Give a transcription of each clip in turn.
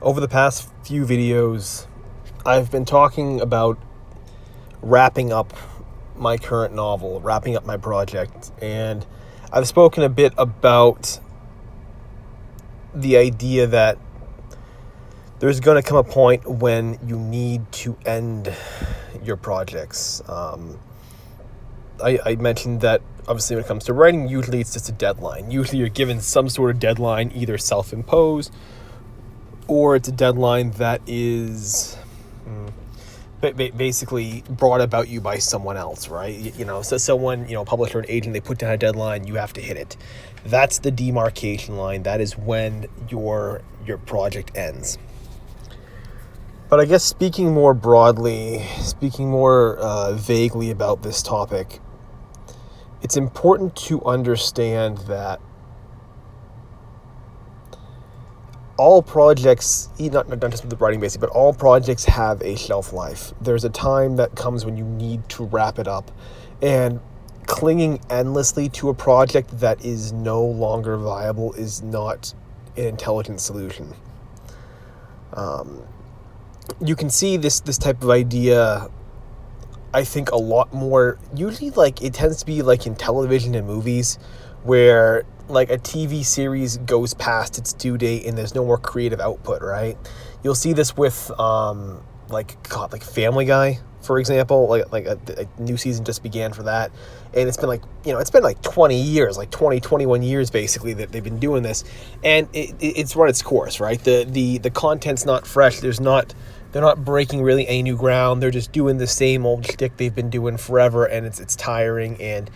Over the past few videos, I've been talking about wrapping up my current novel, wrapping up my project, and I've spoken a bit about the idea that there's going to come a point when you need to end your projects. I mentioned that obviously when it comes to writing, usually it's just a deadline. Usually you're given some sort of deadline, either self-imposed or it's a deadline that is basically brought about you by someone else, right? So someone, publisher, an agent, they put down a deadline, you have to hit it. That's the demarcation line. That is when your project ends. But I guess speaking more broadly, speaking more vaguely about this topic, it's important to understand that all projects, not just with the writing basic, but all projects have a shelf life. There's a time that comes when you need to wrap it up, and clinging endlessly to a project that is no longer viable is not an intelligent solution. You can see this type of idea, I think, a lot more. Usually, it tends to be in television and movies, where a TV series goes past its due date and there's no more creative output, right? You'll see this with Family Guy, for example. A new season just began for that, and it's been it's been 20 years, 21 years basically that they've been doing this, and it's run its course, right? The content's not fresh. They're not breaking really any new ground. They're just doing the same old shtick they've been doing forever, and it's tiring. And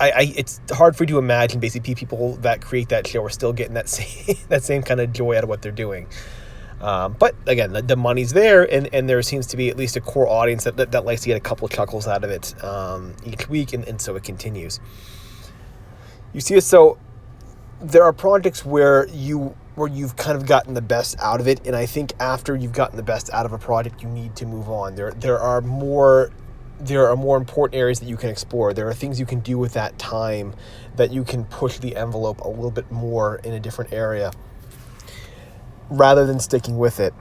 it's hard for you to imagine basically people that create that show are still getting that same kind of joy out of what they're doing. But again, the money's there, and there seems to be at least a core audience that likes to get a couple of chuckles out of it each week, and so it continues. You see, so there are projects where you've kind of gotten the best out of it, and I think after you've gotten the best out of a project, you need to move on. There are more important areas that you can explore. There are things you can do with that time that you can push the envelope a little bit more in a different area rather than sticking with it.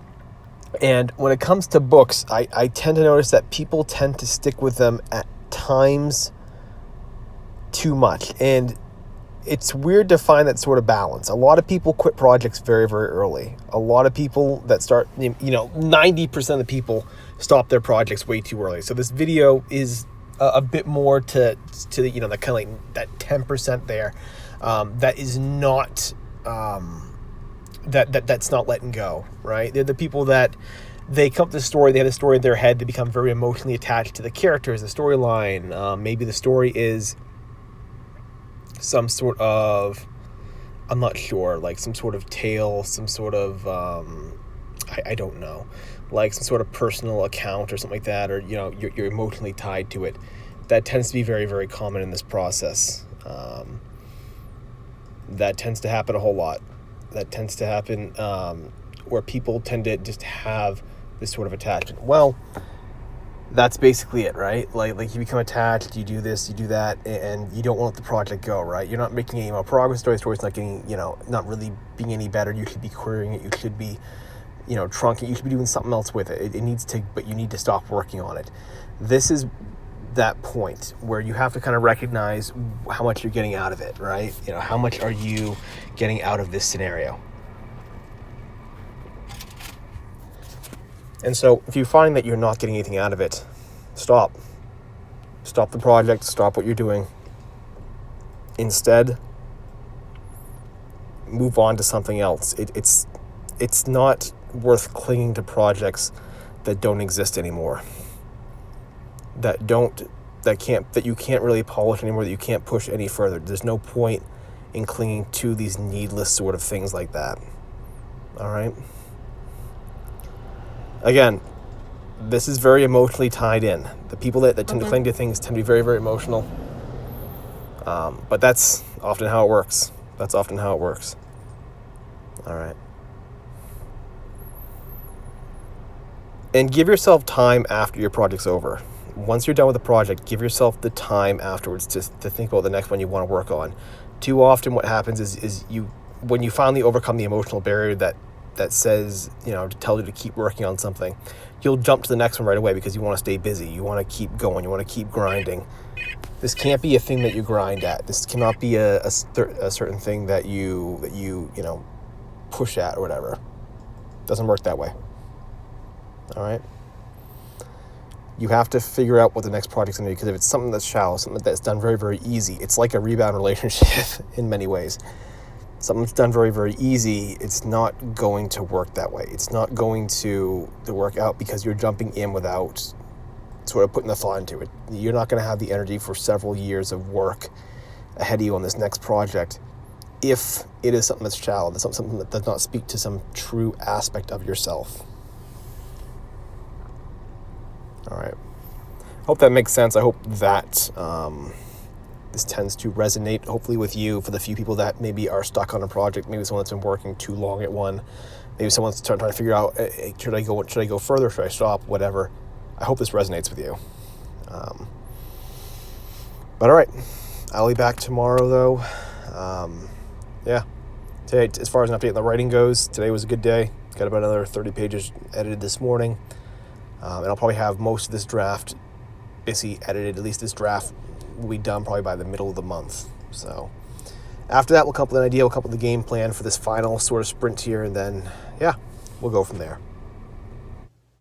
And when it comes to books, I tend to notice that people tend to stick with them at times too much. And it's weird to find that sort of balance. A lot of people quit projects very, very early. A lot of people that start, 90% of the people stop their projects way too early. So this video is a bit more to that kind of that 10% there that is not that's not letting go, right? They're the people that they come up with the story, they have a story in their head, they become very emotionally attached to the characters, the storyline. Maybe the story is some sort of, I'm not sure, some sort of tale, some sort of, I don't know, some sort of personal account or something like that, or, you're emotionally tied to it. That tends to be very, very common in this process. That tends to happen a whole lot. That tends to happen where people tend to just have this sort of attachment. Well, that's basically it, right? You become attached, you do this, you do that, and you don't want the project go, right? You're not making any more progress. Story's not getting, not really being any better. You should be querying it. You should be, trunking. You should be doing something else with it. It needs to, but you need to stop working on it. This is that point where you have to kind of recognize how much you're getting out of it, right? How much are you getting out of this scenario? And so if you find that you're not getting anything out of it, stop the project, stop what you're doing. Instead, move on to something else. It's not worth clinging to projects that don't exist anymore, that you can't really polish anymore, that you can't push any further. There's no point in clinging to these needless sort of things like that. All right? Again, this is very emotionally tied in. The people that tend to cling to things tend to be very, very emotional. But that's often how it works. All right. And give yourself time after your project's over. Once you're done with the project, give yourself the time afterwards to think about the next one you want to work on. Too often what happens is when you finally overcome the emotional barrier that that says, tells you to keep working on something, you'll jump to the next one right away because you want to stay busy. You want to keep going. You want to keep grinding. This can't be a thing that you grind at. This cannot be a certain thing that you push at or whatever. It doesn't work that way. All right. You have to figure out what the next project's going to be, because if it's something that's shallow, something that's done very, very easy, it's like a rebound relationship in many ways. Something that's done very, very easy, it's not going to work that way. It's not going to work out because you're jumping in without sort of putting the thought into it. You're not going to have the energy for several years of work ahead of you on this next project if it is something that's shallow, that's something that does not speak to some true aspect of yourself. All right. Hope that makes sense. I hope that this tends to resonate, hopefully, with you. For the few people that maybe are stuck on a project, maybe someone that's been working too long at one, maybe someone's trying to figure out, should I go further? Should I stop? Whatever. I hope this resonates with you. But all right, I'll be back tomorrow, though. Yeah. Today, as far as an update on the writing goes, today was a good day. Got about another 30 pages edited this morning. And I'll probably have most of this draft basically edited. At least this draft will be done probably by the middle of the month. So after that, we'll come up with an idea. We'll come up with a game plan for this final sort of sprint here. And then, yeah, we'll go from there.